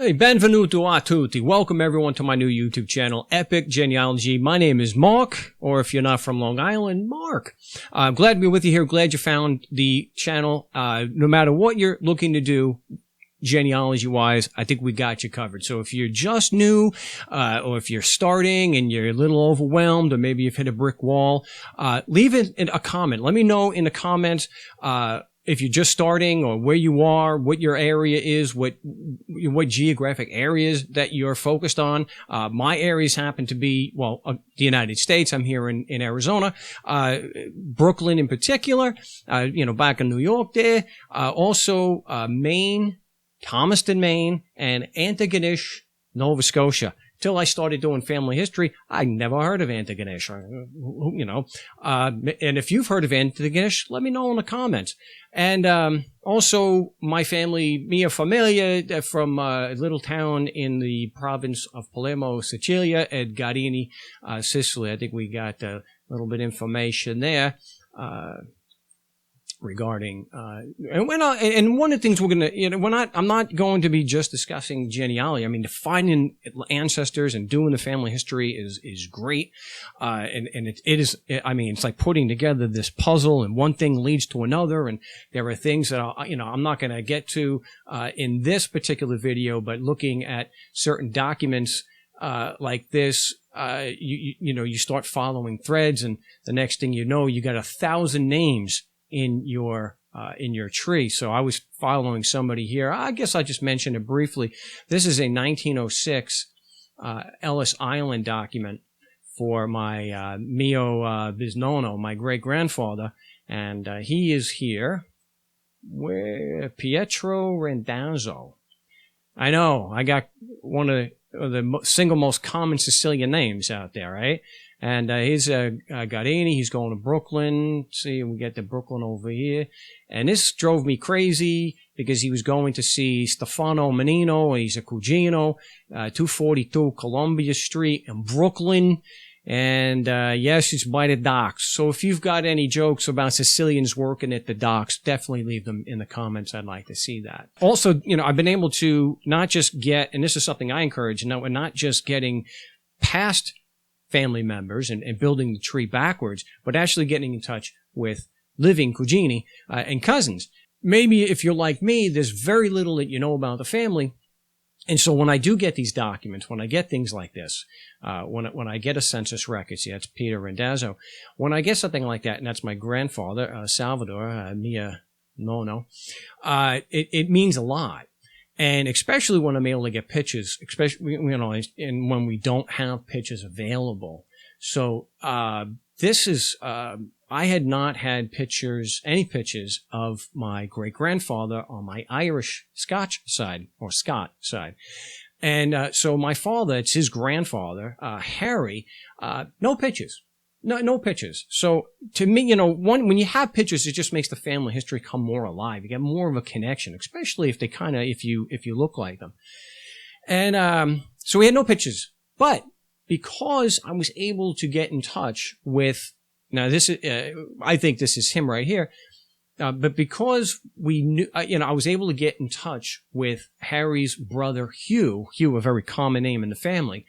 Hey, benvenuto a tutti. Welcome everyone to my new YouTube channel, Epic Genealogy. My name is Mark, or if you're not from Long Island, Mark. I'm glad to be with you here. Glad you found the channel. No matter what you're looking to do, genealogy-wise, I think we got you covered. So if you're just new, or if you're starting and you're a little overwhelmed, or maybe you've hit a brick wall, leave it in a comment. Let me know in the comments, if you're just starting or where you are, what your area is, what geographic areas that you're focused on. My areas happen to be, well, the United States. I'm here in Arizona, Brooklyn in particular, back in New York there. Also, Maine, Thomaston, Maine, and Antigonish, Nova Scotia. Till I started doing family history, I never heard of Antigonish. And if you've heard of Antigonish, let me know in the comments. And also, my family, mia familia, from a little town in the province of Palermo, Sicilia, at Garini, Sicily. I think we got a little bit of information there. Regarding and one of the things we're gonna I'm not going to be just discussing genealogy. I mean, finding ancestors and doing the family history is great, and it is. I mean, it's like putting together this puzzle, and one thing leads to another, and there are things that I'm not going to get to in this particular video, but looking at certain documents like this. You start following threads, and the next thing you know, you got 1,000 names in your tree. So I was following somebody here. I guess I just mentioned it briefly. This is a 1906 Ellis Island document for my mio bisnonno, my great-grandfather, and he is here. Where Pietro Randazzo. I know, I got one of the single most common Sicilian names out there, right? And he's Garini. He's going to Brooklyn. See, we get to Brooklyn over here. And this drove me crazy because he was going to see Stefano Menino. He's a Cugino, 242 Columbia Street in Brooklyn. And yes, it's by the docks. So if you've got any jokes about Sicilians working at the docks, definitely leave them in the comments. I'd like to see that. Also, I've been able to not just get, and this is something I encourage, we're not just getting past family members and building the tree backwards, but actually getting in touch with living cugini and cousins. Maybe if you're like me, there's very little that you know about the family. And so when I do get these documents, when I get things like this, when I get a census record, see, that's Peter Randazzo. When I get something like that, and that's my grandfather, Salvador, mia nonno, it means a lot. And especially when I'm able to get pictures, especially, and when we don't have pictures available. So, this is, I had not had any pictures of my great-grandfather on my Irish-Scotch side, or Scott side. And, so my father, it's his grandfather, Harry, no pictures. No pictures. So to me, when you have pictures, it just makes the family history come more alive. You get more of a connection, especially if they if you look like them. And so we had no pictures, but because I was able to get in touch with, now this is, I think this is him right here. But because we knew, I was able to get in touch with Harry's brother Hugh, a very common name in the family.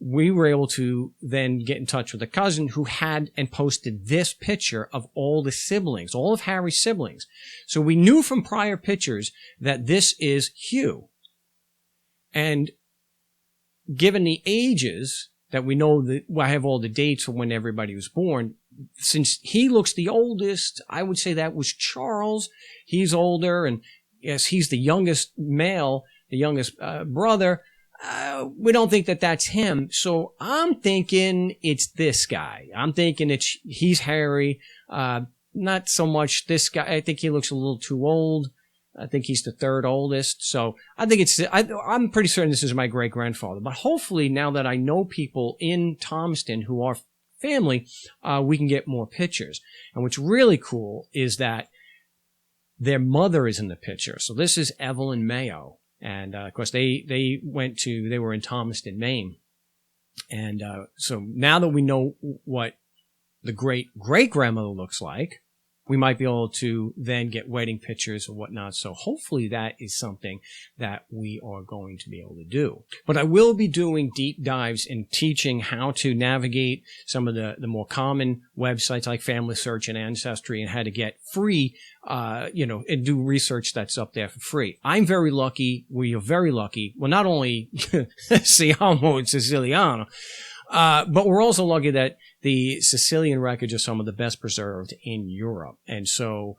We were able to then get in touch with a cousin who had and posted this picture of all the siblings, all of Harry's siblings. So we knew from prior pictures that this is Hugh. And given the ages that we know that, I have all the dates of when everybody was born. Since he looks the oldest, I would say that was Charles. He's older, and yes, he's the youngest male, the youngest brother. We don't think that that's him. So I'm thinking it's this guy. I'm thinking he's Harry. Not so much this guy. I think he looks a little too old. I think he's the third oldest. So I think I'm pretty certain this is my great-grandfather. But hopefully now that I know people in Thomaston who are family, we can get more pictures. And what's really cool is that their mother is in the picture. So this is Evelyn Mayo. And, of course, they were in Thomaston, Maine. And, so now that we know what the great-great-grandmother looks like, we might be able to then get wedding pictures or whatnot. So hopefully that is something that we are going to be able to do. But I will be doing deep dives in teaching how to navigate some of the more common websites like Family Search and Ancestry, and how to get free, and do research that's up there for free. I'm very lucky. We are very lucky. Well, not only Siamo and Siciliano, but we're also lucky that the Sicilian records are some of the best preserved in Europe. And so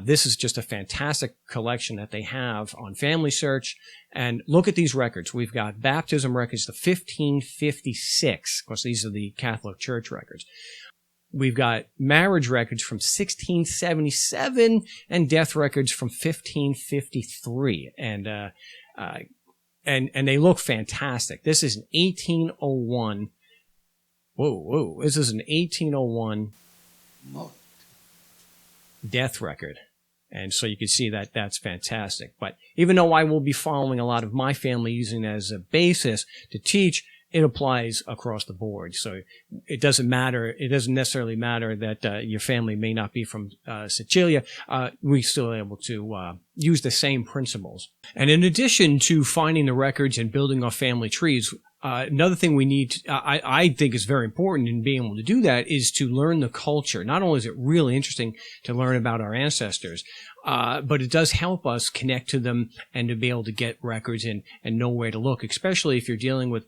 this is just a fantastic collection that they have on Family Search. And look at these records. We've got baptism records to 1556. Of course, these are the Catholic Church records. We've got marriage records from 1677 and death records from 1553. And they look fantastic. This is an 1801. Whoa. This is an 1801 death record. And so you can see that that's fantastic. But even though I will be following a lot of my family using it as a basis to teach, it applies across the board. So it doesn't matter. It doesn't necessarily matter that your family may not be from Sicilia. We're still able to use the same principles. And in addition to finding the records and building our family trees, another thing we need, I think is very important in being able to do that, is to learn the culture. Not only is it really interesting to learn about our ancestors, but it does help us connect to them and to be able to get records and know where to look, especially if you're dealing with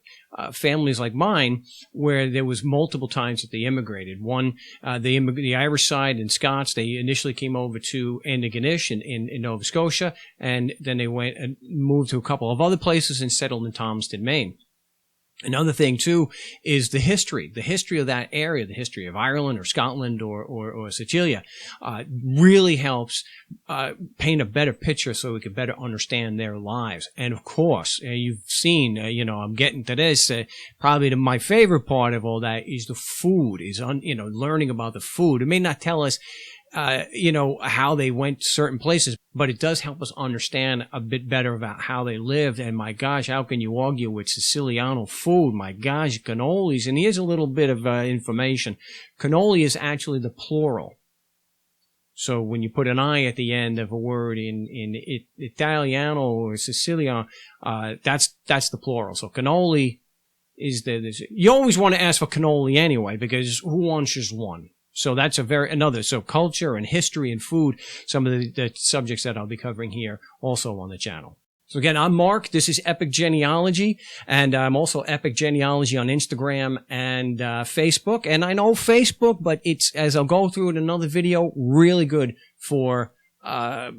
families like mine, where there was multiple times that they immigrated. One, the Irish side and Scots, they initially came over to Antigonish in Nova Scotia, and then they went and moved to a couple of other places and settled in Thomaston, Maine. Another thing, too, is the history of that area, the history of Ireland or Scotland or Sicilia, really helps paint a better picture so we can better understand their lives. And of course, you've seen, I'm getting to this, probably my favorite part of all that is the food, learning about the food. It may not tell us how they went to certain places, but it does help us understand a bit better about how they lived. And my gosh, how can you argue with Siciliano food? My gosh, cannolis. And here's a little bit of information. Cannoli is actually the plural. So when you put an I at the end of a word in Italiano or Siciliano, that's the plural. So cannoli is you always want to ask for cannoli anyway, because who wants just one? So that's so culture and history and food, some of the subjects that I'll be covering here also on the channel. So again, I'm Mark. This is Epic Genealogy, and I'm also Epic Genealogy on Instagram and Facebook. And I know Facebook, but it's, as I'll go through in another video, really good for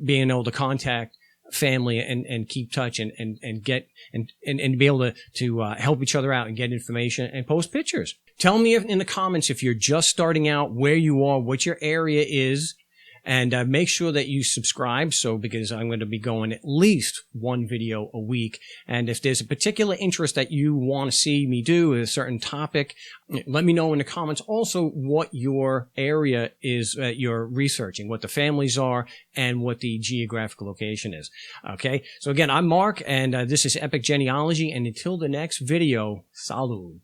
being able to contact family and keep touch and get and be able to help each other out and get information and post pictures. Tell me in the comments if you're just starting out, where you are, what your area is, and make sure that you subscribe. Because I'm going to be going at least one video a week. And if there's a particular interest that you want to see me do a certain topic, let me know in the comments also what your area is that you're researching, what the families are, and what the geographic location is. Okay. So again, I'm Mark, and this is Epic Genealogy. And until the next video, salud.